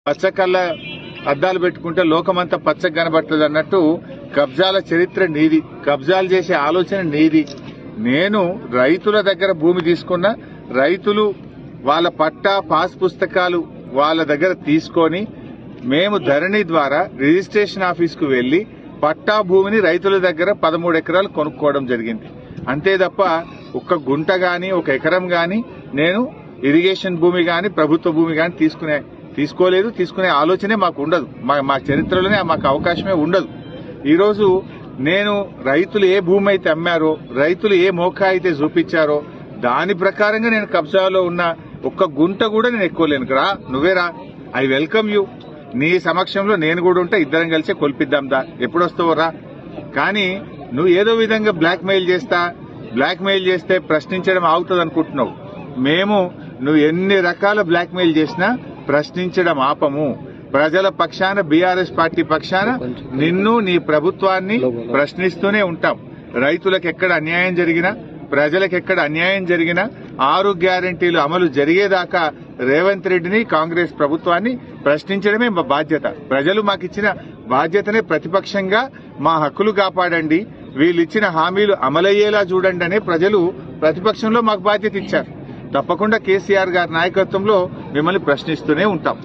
పచ్చకళ్ళ అద్దాలు పెట్టుకుంటే లోకమంతా పచ్చగా కనబడుతుంది అన్నట్టు కబ్జాల చరిత్ర నీది, కబ్జాలు చేసే ఆలోచన నీది. నేను రైతుల దగ్గర భూమి తీసుకున్నా, రైతులు వాళ్ళ పట్టా పాస్ పుస్తకాలు వాళ్ళ దగ్గర తీసుకొని మేము ధరణి ద్వారా రిజిస్ట్రేషన్ ఆఫీస్కు వెళ్లి పట్టా భూమిని రైతుల దగ్గర 13 ఎకరాలు కొనుక్కోవడం జరిగింది. అంతే తప్ప ఒక్క గుంట గాని ఒక ఎకరం గాని నేను ఇరిగేషన్ భూమి గాని ప్రభుత్వ భూమి గాని తీసుకోలేదు. తీసుకునే ఆలోచనే మాకు ఉండదు. మా చరిత్రలోనే మాకు అవకాశమే ఉండదు. ఈరోజు నేను రైతులు ఏ భూమి అయితే అమ్మారో, రైతులు ఏ మోకా అయితే చూపించారో దాని ప్రకారంగా నేను కబ్జాలో ఉన్న ఒక్క గుంట కూడా నేను ఎక్కువలేను. రా, నువ్వే రా, ఐ వెల్కమ్ యూ. నీ సమక్షంలో నేను కూడా ఉంటే ఇద్దరం కలిసి కొల్పిద్దాం దా, ఎప్పుడొస్తావో రా. కానీ నువ్వు ఏదో విధంగా బ్లాక్ మెయిల్ చేస్తే ప్రశ్నించడం ఆగుతుంది అనుకుంటున్నావు. మేము నువ్వు ఎన్ని రకాల బ్లాక్ మెయిల్ చేసినా ప్రశ్నించడం ఆపము. ప్రజల పక్షాన, బీఆర్ఎస్ పార్టీ పక్షాన నిన్ను, నీ ప్రభుత్వాన్ని ప్రశ్నిస్తూనే ఉంటాం. రైతులకు ఎక్కడ అన్యాయం జరిగినా, ప్రజలకు ఎక్కడ అన్యాయం జరిగినా 6 గ్యారంటీలు అమలు జరిగేదాకా రేవంత్ రెడ్డిని, కాంగ్రెస్ ప్రభుత్వాన్ని ప్రశ్నించడమే మా బాధ్యత. ప్రజలు మాకిచ్చిన బాధ్యతనే ప్రతిపక్షంగా మా హక్కులు కాపాడండి, వీళ్ళు ఇచ్చిన హామీలు అమలయ్యేలా చూడండి అనే ప్రజలు ప్రతిపక్షంలో మాకు బాధ్యత ఇచ్చారు. తప్పకుండా కేసీఆర్ గారి నాయకత్వంలో మిమ్మల్ని ప్రశ్నిస్తూనే ఉంటాం.